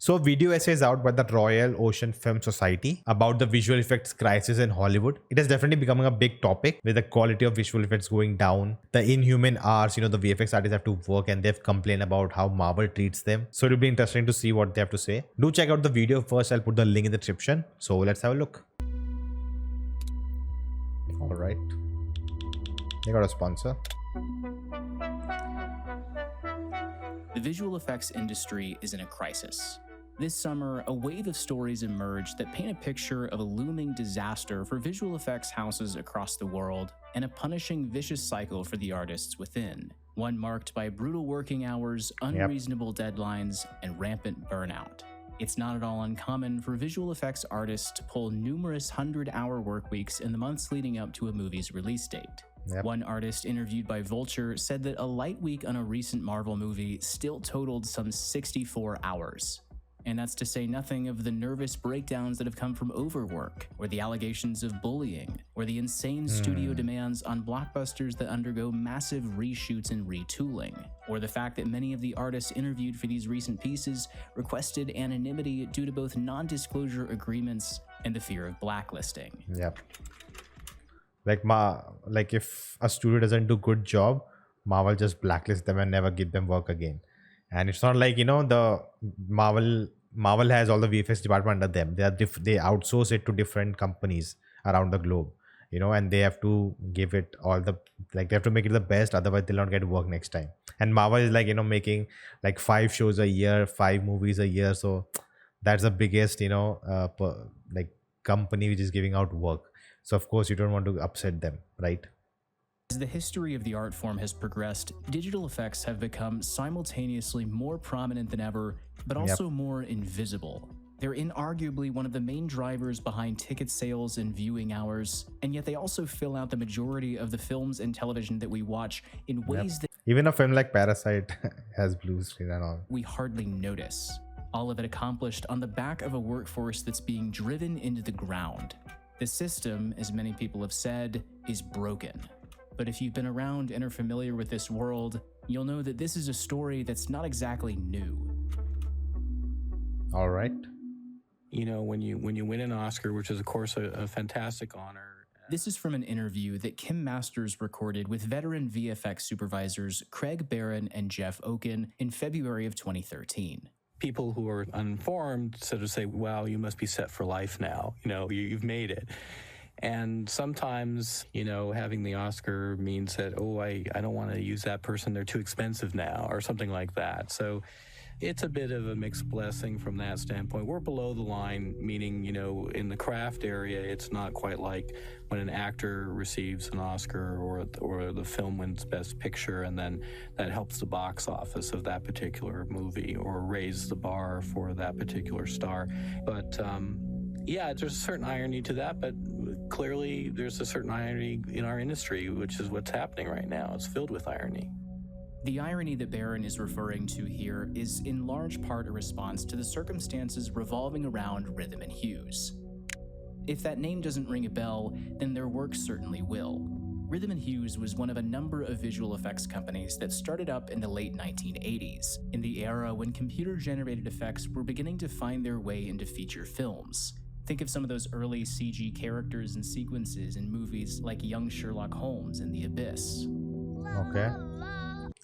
So, a video essay is out by the Royal Ocean Film Society about the visual effects crisis in Hollywood. It is definitely becoming a big topic with the quality of visual effects going down. The inhuman hours, the VFX artists have to work and they've complained about how Marvel treats them. So, it'll be interesting to see what they have to say. Do check out the video first. I'll put the link in the description. So, let's have a look. All right. They got a sponsor. The visual effects industry is in a crisis. This summer, a wave of stories emerged that paint a picture of a looming disaster for visual effects houses across the world and a punishing, vicious cycle for the artists within, one marked by brutal working hours, unreasonable deadlines, and rampant burnout. It's not at all uncommon for visual effects artists to pull numerous 100-hour work weeks in the months leading up to a movie's release date. One artist interviewed by Vulture said that a light week on a recent Marvel movie still totaled some 64 hours. And that's to say nothing of the nervous breakdowns that have come from overwork, or the allegations of bullying, or the insane studio demands on blockbusters that undergo massive reshoots and retooling, or the fact that many of the artists interviewed for these recent pieces requested anonymity due to both non-disclosure agreements and the fear of blacklisting. Like if a studio doesn't do good job, Marvel just blacklist them and never give them work again. And it's not like, the Marvel has all the VFX department under them. They outsource it to different companies around the globe, and they have to give it all they have to make it the best. Otherwise they'll not get work next time. And Marvel is making 5 shows a year, 5 movies a year. So that's the biggest, company which is giving out work. So of course you don't want to upset them, right? As the history of the art form has progressed, digital effects have become simultaneously more prominent than ever, but also more invisible. They're inarguably one of the main drivers behind ticket sales and viewing hours, and yet they also fill out the majority of the films and television that we watch in ways that even a film like Parasite has blue screen and all. We hardly notice. All of it accomplished on the back of a workforce that's being driven into the ground. The system, as many people have said, is broken. But if you've been around and are familiar with this world, you'll know that this is a story that's not exactly new. All right. When you win an Oscar, which is of course a fantastic honor. This is from an interview that Kim Masters recorded with veteran VFX supervisors Craig Barron and Jeff Oken in February of 2013. People who are uninformed sort of say, wow, you must be set for life now. You've made it. And sometimes, having the Oscar means that, I don't want to use that person. They're too expensive now or something like that. So it's a bit of a mixed blessing from that standpoint. We're below the line, meaning, in the craft area, it's not quite like when an actor receives an Oscar or the film wins Best Picture, and then that helps the box office of that particular movie or raise the bar for that particular star. But, there's a certain irony to that, but clearly there's a certain irony in our industry, which is what's happening right now. It's filled with irony. The irony that Barron is referring to here is in large part a response to the circumstances revolving around Rhythm and Hughes. If that name doesn't ring a bell, then their work certainly will. Rhythm and Hughes was one of a number of visual effects companies that started up in the late 1980s, in the era when computer-generated effects were beginning to find their way into feature films. Think of some of those early CG characters and sequences in movies like Young Sherlock Holmes and The Abyss. Okay.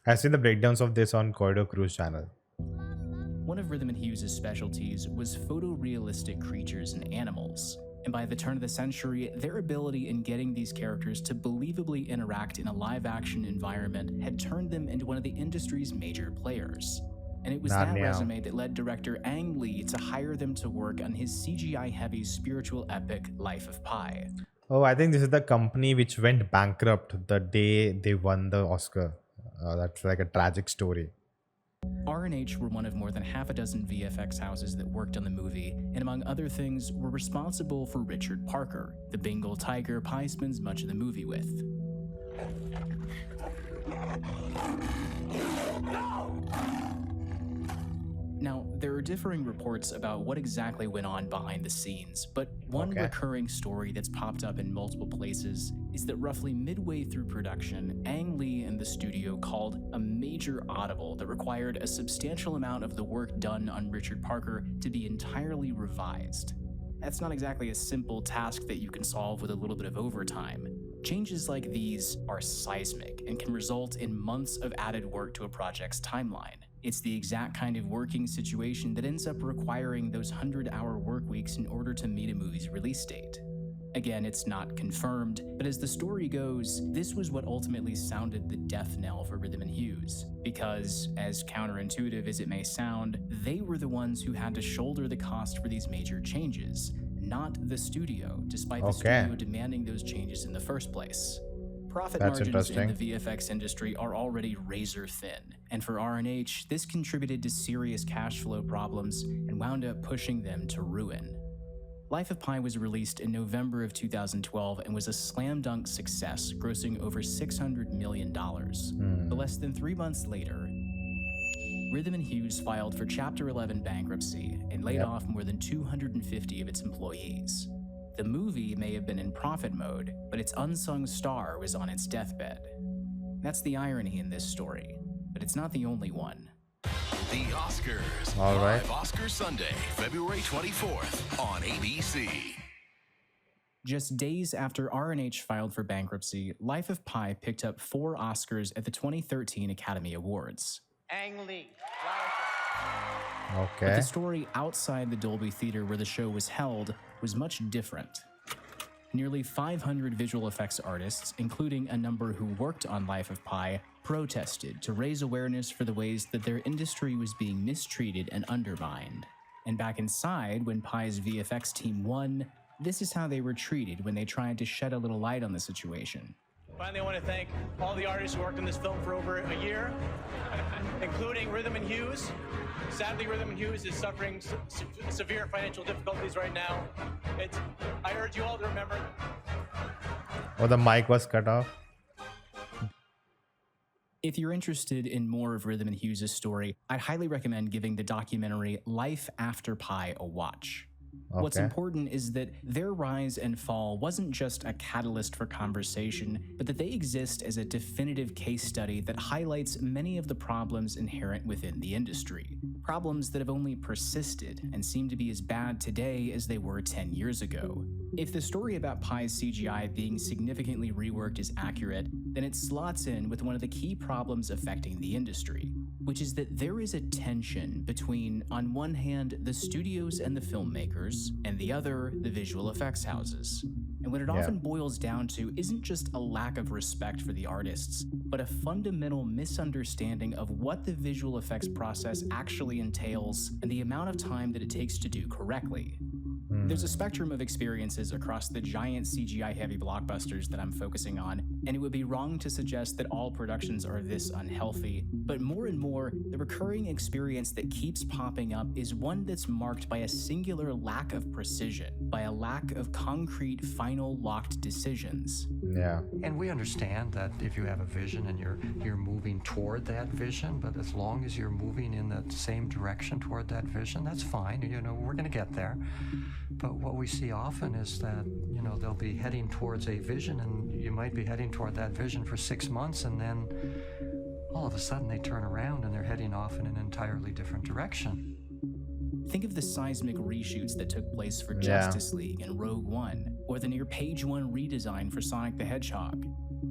I've seen the breakdowns of this on Corridor Cruise channel. One of Rhythm and Hughes' specialties was photorealistic creatures and animals. And by the turn of the century, their ability in getting these characters to believably interact in a live-action environment had turned them into one of the industry's major players. And it was that resume that led director Ang Lee to hire them to work on his CGI-heavy spiritual epic Life of Pi. Oh, I think this is the company which went bankrupt the day they won the Oscar. That's like a tragic story. R&H were one of more than half a dozen VFX houses that worked on the movie, and among other things, were responsible for Richard Parker, the Bengal tiger Pi spends much of the movie with. Now, there are differing reports about what exactly went on behind the scenes, but one Okay. recurring story that's popped up in multiple places is that roughly midway through production, Ang Lee and the studio called a major audible that required a substantial amount of the work done on Richard Parker to be entirely revised. That's not exactly a simple task that you can solve with a little bit of overtime. Changes like these are seismic and can result in months of added work to a project's timeline. It's the exact kind of working situation that ends up requiring those 100-hour work weeks in order to meet a movie's release date. Again, it's not confirmed, but as the story goes, this was what ultimately sounded the death knell for Rhythm and Hughes, because, as counterintuitive as it may sound, they were the ones who had to shoulder the cost for these major changes, not the studio, despite the studio demanding those changes in the first place. Profit That's margins in interesting. the VFX industry are already razor thin, and for R&H, this contributed to serious cash flow problems and wound up pushing them to ruin. Life of Pi was released in November of 2012 and was a slam dunk success, grossing over $600 million. But less than 3 months later, Rhythm and Hughes filed for Chapter 11 bankruptcy and laid off more than 250 of its employees. The movie may have been in profit mode, but its unsung star was on its deathbed. That's the irony in this story, but it's not the only one. The Oscars. All right. Live Oscar Sunday, February 24th on ABC. Just days after R&H filed for bankruptcy, Life of Pi picked up 4 Oscars at the 2013 Academy Awards. Ang Lee. But Okay. the story outside the Dolby Theater where the show was held was much different. Nearly 500 visual effects artists, including a number who worked on Life of Pi, protested to raise awareness for the ways that their industry was being mistreated and undermined. And back inside, when Pi's VFX team won, this is how they were treated when they tried to shed a little light on the situation. Finally, I want to thank all the artists who worked on this film for over a year, including Rhythm and Hughes. Sadly, Rhythm and Hughes is suffering severe financial difficulties right now. I urge you all to remember. Oh, the mic was cut off. If you're interested in more of Rhythm and Hughes' story, I'd highly recommend giving the documentary Life After Pi a watch. What's Okay. important is that their rise and fall wasn't just a catalyst for conversation, but that they exist as a definitive case study that highlights many of the problems inherent within the industry. Problems that have only persisted and seem to be as bad today as they were 10 years ago. If the story about Pi's CGI being significantly reworked is accurate, then it slots in with one of the key problems affecting the industry, which is that there is a tension between, on one hand, the studios and the filmmakers, and the other, the visual effects houses. And what it often boils down to isn't just a lack of respect for the artists, but a fundamental misunderstanding of what the visual effects process actually entails and the amount of time that it takes to do correctly. There's a spectrum of experiences across the giant CGI-heavy blockbusters that I'm focusing on, and it would be wrong to suggest that all productions are this unhealthy, but more and more, the recurring experience that keeps popping up is one that's marked by a singular lack of precision, by a lack of concrete, final, locked decisions. Yeah. And we understand that if you have a vision and you're moving toward that vision, but as long as you're moving in the same direction toward that vision, that's fine. You know, we're going to get there. But what we see often is that, you know, they'll be heading towards a vision and you might be heading toward that vision for 6 months and then all of a sudden they turn around and they're heading off in an entirely different direction. Think of the seismic reshoots that took place for Justice League and Rogue One, or the near page one redesign for Sonic the Hedgehog.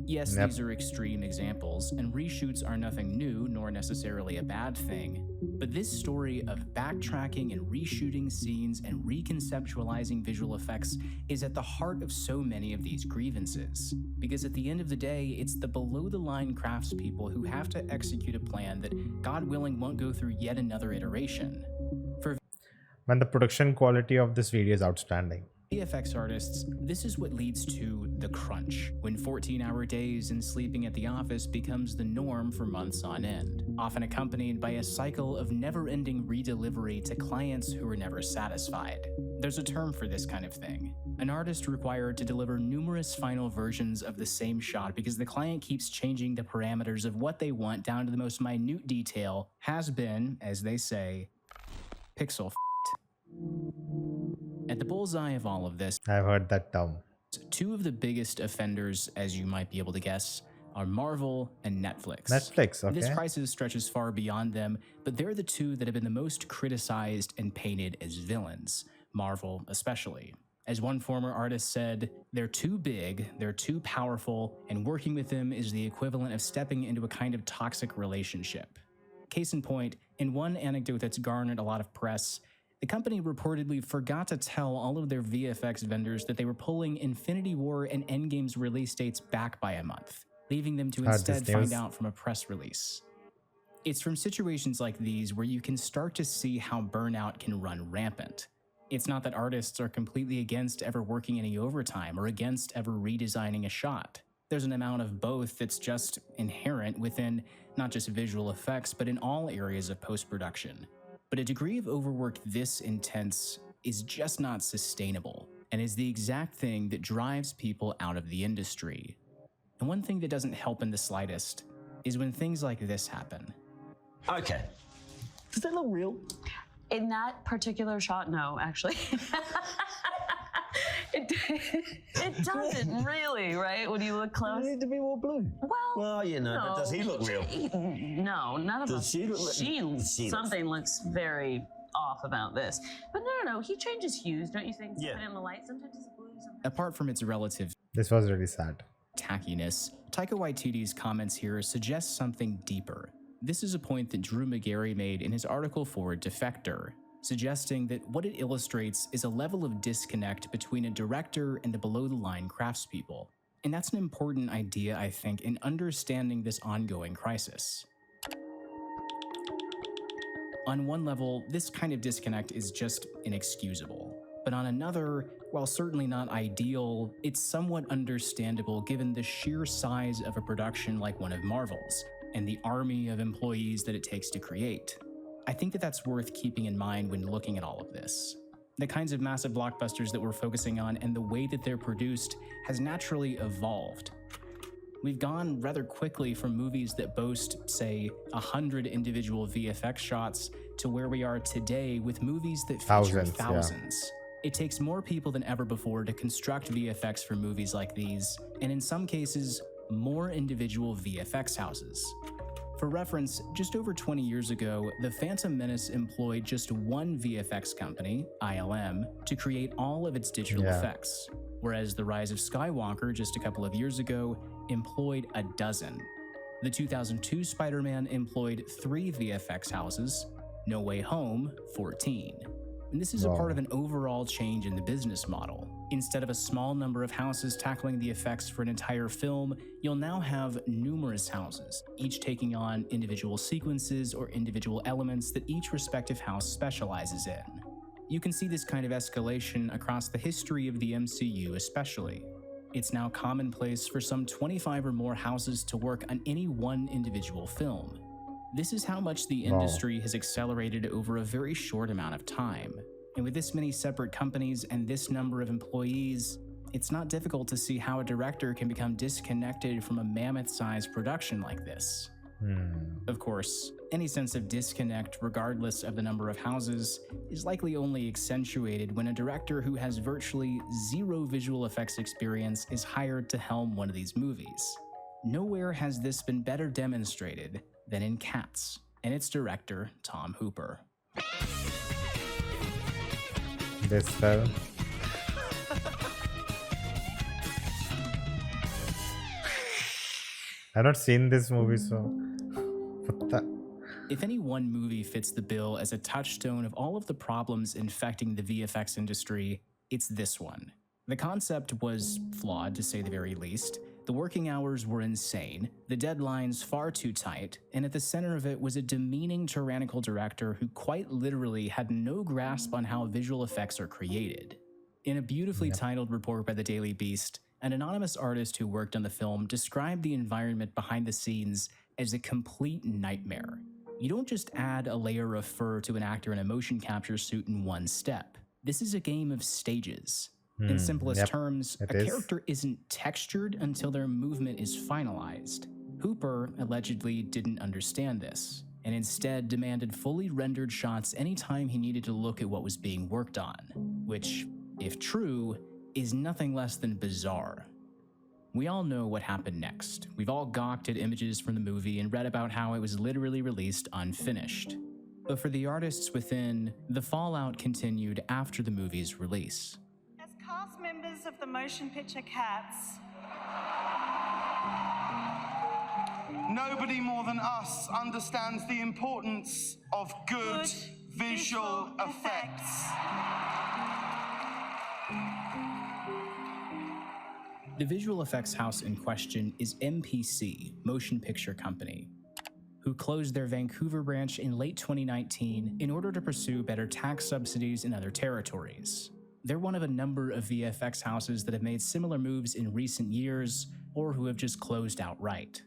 Yes, these are extreme examples, and reshoots are nothing new nor necessarily a bad thing, but this story of backtracking and reshooting scenes and reconceptualizing visual effects is at the heart of so many of these grievances. Because at the end of the day, it's the below-the-line craftspeople who have to execute a plan that, God willing, won't go through yet another iteration. For Man, the production quality of this video is outstanding. VFX artists, this is what leads to the crunch, when 14-hour days and sleeping at the office becomes the norm for months on end, often accompanied by a cycle of never-ending redelivery to clients who are never satisfied. There's a term for this kind of thing. An artist required to deliver numerous final versions of the same shot because the client keeps changing the parameters of what they want down to the most minute detail has been, as they say, pixel At the bullseye of all of this, I've heard that term. two of the biggest offenders, as you might be able to guess, are Marvel and Netflix. Netflix, okay. This crisis stretches far beyond them, but they're the two that have been the most criticized and painted as villains, Marvel especially. As one former artist said, they're too big, they're too powerful, and working with them is the equivalent of stepping into a kind of toxic relationship. Case in point, in one anecdote that's garnered a lot of press, the company reportedly forgot to tell all of their VFX vendors that they were pulling Infinity War and Endgame's release dates back by a month, leaving them to instead find out from a press release. It's from situations like these where you can start to see how burnout can run rampant. It's not that artists are completely against ever working any overtime or against ever redesigning a shot. There's an amount of both that's just inherent within not just visual effects, but in all areas of post-production. But a degree of overwork this intense is just not sustainable, and is the exact thing that drives people out of the industry. And one thing that doesn't help in the slightest is when things like this happen. Okay. Does that look real? In that particular shot, no, actually. It doesn't really, right? When you look close. Does it need to be more blue? Well, you know, but does he look real? No, none of Does us. she look- Something looks very off about this. But no. He changes hues, don't you think? Yeah. Put in the light. Sometimes it's blue. Sometimes. Apart from its relative This was really sad. tackiness, Taika Waititi's comments here suggest something deeper. This is a point that Drew McGarry made in his article for Defector, suggesting that what it illustrates is a level of disconnect between a director and the below-the-line craftspeople. And that's an important idea, I think, in understanding this ongoing crisis. On one level, this kind of disconnect is just inexcusable. But on another, while certainly not ideal, it's somewhat understandable given the sheer size of a production like one of Marvel's, and the army of employees that it takes to create. I think that that's worth keeping in mind when looking at all of this. The kinds of massive blockbusters that we're focusing on and the way that they're produced has naturally evolved. We've gone rather quickly from movies that boast, say, 100 individual VFX shots to where we are today with movies that feature thousands. It takes more people than ever before to construct VFX for movies like these, and in some cases, more individual VFX houses. For reference, just over 20 years ago, The Phantom Menace employed just one VFX company, ILM, to create all of its digital effects, whereas The Rise of Skywalker just a couple of years ago employed a dozen. The 2002 Spider-Man employed 3 VFX houses, No Way Home 14. And this is a part of an overall change in the business model. Instead of a small number of houses tackling the effects for an entire film, you'll now have numerous houses, each taking on individual sequences or individual elements that each respective house specializes in. You can see this kind of escalation across the history of the MCU especially. It's now commonplace for some 25 or more houses to work on any one individual film. This is how much the industry has accelerated over a very short amount of time. And with this many separate companies and this number of employees, it's not difficult to see how a director can become disconnected from a mammoth-sized production like this. Of course, any sense of disconnect, regardless of the number of houses, is likely only accentuated when a director who has virtually zero visual effects experience is hired to helm one of these movies. Nowhere has this been better demonstrated than in Cats and its director, Tom Hooper. This fell. I've not seen this movie, so what the? If any one movie fits the bill as a touchstone of all of the problems infecting the VFX industry, it's this one. The concept was flawed, to say the very least. The working hours were insane, the deadlines far too tight, and at the center of it was a demeaning, tyrannical director who quite literally had no grasp on how visual effects are created. In a beautifully titled report by the Daily Beast, an anonymous artist who worked on the film described the environment behind the scenes as a complete nightmare. You don't just add a layer of fur to an actor in a motion capture suit in one step. This is a game of stages. In simplest terms, a character isn't textured until their movement is finalized. Hooper allegedly didn't understand this, and instead demanded fully rendered shots anytime he needed to look at what was being worked on, which, if true, is nothing less than bizarre. We all know what happened next. We've all gawked at images from the movie and read about how it was literally released unfinished. But for the artists within, the fallout continued after the movie's release. As cast members of the motion picture Cats, nobody more than us understands the importance of good visual effects. The visual effects house in question is MPC, Motion Picture Company, who closed their Vancouver branch in late 2019 in order to pursue better tax subsidies in other territories. They're one of a number of VFX houses that have made similar moves in recent years or who have just closed outright.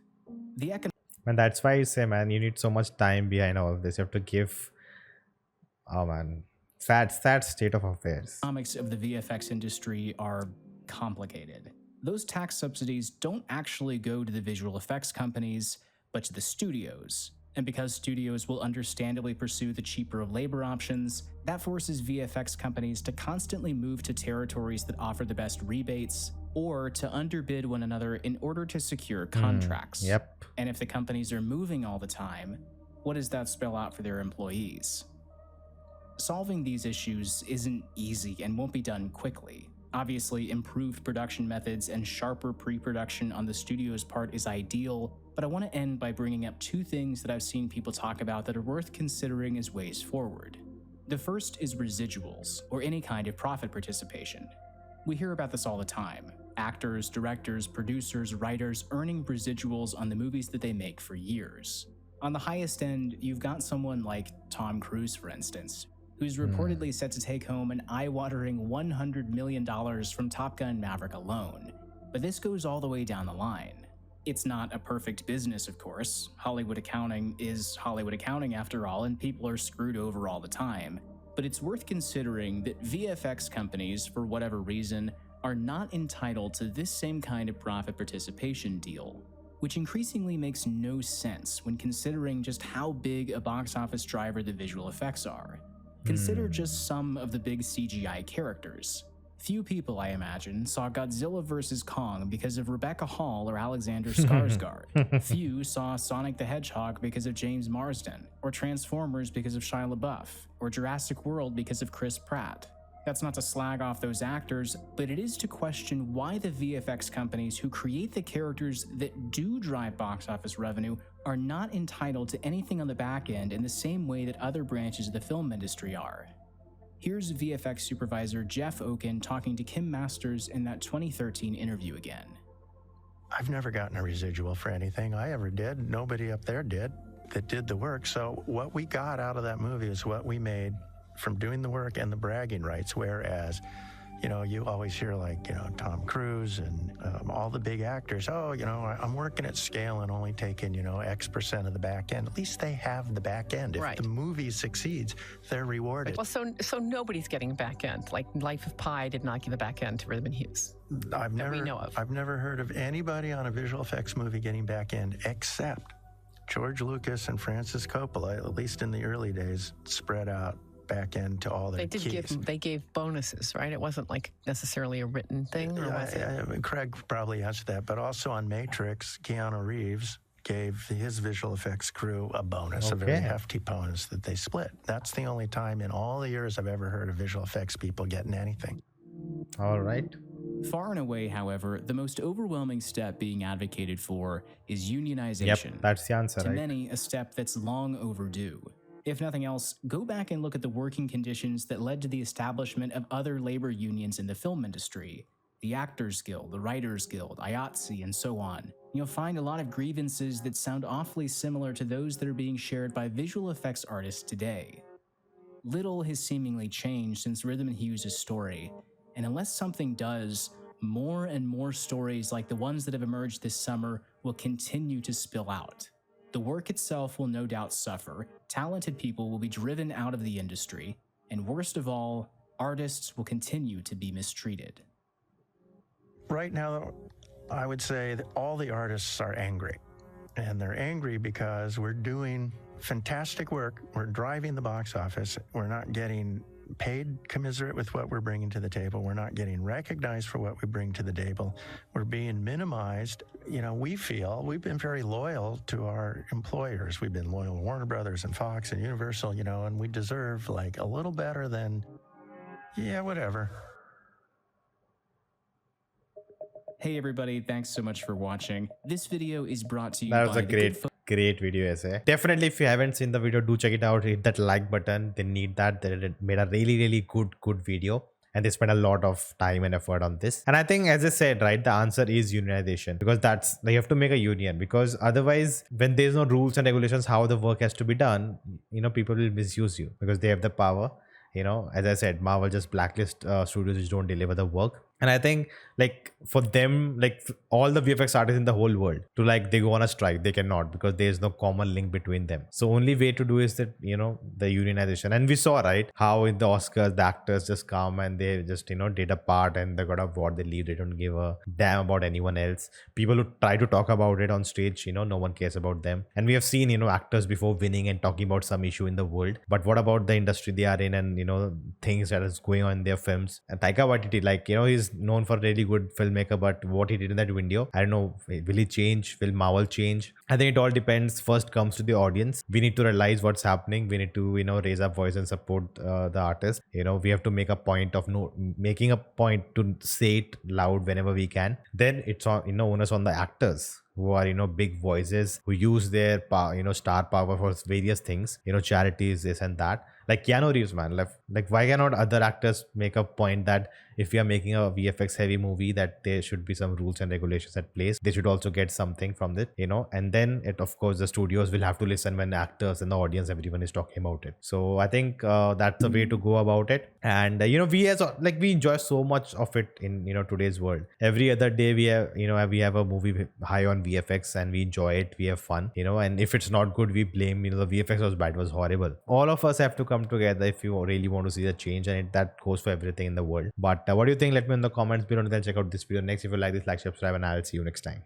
And that's why I say, man, you need so much time behind all of this. You have to give, oh man, sad state of affairs. Economics of the VFX industry are complicated. Those tax subsidies don't actually go to the visual effects companies, but to the studios. And because studios will understandably pursue the cheaper of labor options, that forces VFX companies to constantly move to territories that offer the best rebates, or to underbid one another in order to secure contracts. Yep. And if the companies are moving all the time, what does that spell out for their employees? Solving these issues isn't easy and won't be done quickly. Obviously, improved production methods and sharper pre-production on the studio's part is ideal, but I want to end by bringing up two things that I've seen people talk about that are worth considering as ways forward. The first is residuals, or any kind of profit participation. We hear about this all the time. Actors, directors, producers, writers earning residuals on the movies that they make for years. On the highest end, you've got someone like Tom Cruise, for instance, who's reportedly set to take home an eye-watering $100 million from Top Gun Maverick alone. But this goes all the way down the line. It's not a perfect business, of course. Hollywood accounting is Hollywood accounting after all, and people are screwed over all the time. But it's worth considering that VFX companies, for whatever reason, are not entitled to this same kind of profit participation deal, which increasingly makes no sense when considering just how big a box office driver the visual effects are. Consider just some of the big CGI characters. Few people, I imagine, saw Godzilla vs. Kong because of Rebecca Hall or Alexander Skarsgård. Few saw Sonic the Hedgehog because of James Marsden, or Transformers because of Shia LaBeouf, or Jurassic World because of Chris Pratt. That's not to slag off those actors, but it is to question why the VFX companies who create the characters that do drive box office revenue are not entitled to anything on the back end in the same way that other branches of the film industry are. Here's VFX supervisor Jeff Oken talking to Kim Masters in that 2013 interview again. I've never gotten a residual for anything I ever did. Nobody up there did that did the work. So what we got out of that movie is what we made from doing the work and the bragging rights, whereas, you always hear Tom Cruise and all the big actors, I'm working at scale and only taking, X% of the back end. At least they have the back end. If the movie succeeds, they're rewarded. Well, so nobody's getting a back end. Like Life of Pi did not give a back end to Rhythm and Hughes. I've never heard of anybody on a visual effects movie getting back end except George Lucas and Francis Coppola, at least in the early days, spread out back end to all their keys. They gave bonuses, right? It wasn't like necessarily a written thing, or was it? Craig probably answered that, but also on Matrix, Keanu Reeves gave his visual effects crew a bonus, a very hefty bonus that they split. That's the only time in all the years I've ever heard of visual effects people getting anything. All right. Far and away, however, the most overwhelming step being advocated for is unionization. Yep, that's the answer, to right? many, a step that's long overdue. If nothing else, go back and look at the working conditions that led to the establishment of other labor unions in the film industry. The Actors Guild, the Writers Guild, IATSE, and so on. You'll find a lot of grievances that sound awfully similar to those that are being shared by visual effects artists today. Little has seemingly changed since Rhythm and Hughes' story, and unless something does, more and more stories like the ones that have emerged this summer will continue to spill out. The work itself will no doubt suffer, talented people will be driven out of the industry, and worst of all, artists will continue to be mistreated. Right now, I would say that all the artists are angry. And they're angry because we're doing fantastic work. We're driving the box office. We're not getting paid commensurate with what we're bringing to the table. We're not getting recognized for what we bring to the table. We're being minimized. You know, we feel we've been very loyal to our employers. We've been loyal to Warner Brothers and Fox and Universal, you know, and we deserve like a little better than, yeah, whatever. Hey everybody, thanks so much for watching. This video is brought to you That by was a the good great video essay. Definitely, if you haven't seen the video, do check it out. Hit that like button. They need that. They made a really good video. And they spent a lot of time and effort on this. And I think, as I said, right, the answer is unionization, because that's, they have to make a union, because otherwise, when there's no rules and regulations how the work has to be done, you know, people will misuse you because they have the power. You know, as I said, Marvel just blacklist studios which don't deliver the work. And I think, like, for them, like, all the VFX artists in the whole world to, like, they go on a strike, they cannot, because there's no common link between them. So only way to do is that, you know, the unionization. And we saw, right, how in the Oscars the actors just come and they just, you know, did a part and they got a award, they leave, they don't give a damn about anyone else. People who try to talk about it on stage, you know, no one cares about them. And we have seen, you know, actors before winning and talking about some issue in the world, but what about the industry they are in, and, you know, things that is going on in their films? And Taika Waititi, like, you know, he's known for a really good filmmaker, but what he did in that video, I don't know, will he change? Will Marvel change? I think it all depends. First comes to the audience. We need to realize what's happening. We need to, you know, raise our voice and support the artist. You know, we have to make a point of making a point to say it loud whenever we can. Then it's on, you know, onus on the actors who are, you know, big voices, who use their power, you know, star power for various things, you know, charities, this and that. Like Keanu Reeves, man, like why cannot other actors make a point that if we are making a VFX heavy movie, that there should be some rules and regulations at place. They should also get something from it, you know. And then it, of course, the studios will have to listen when actors and the audience, everyone is talking about it. So I think that's the way to go about it. And you know, we as like, we enjoy so much of it in, you know, today's world. Every other day we have, you know, we have a movie high on VFX and we enjoy it, we have fun, you know. And if it's not good, we blame, you know, the VFX was bad, was horrible. All of us have to come together if you really want to see the change, and that goes for everything in the world. But what do you think? Let me know in the comments below, and then check out this video next. If you like this, like, subscribe, and I'll see you next time.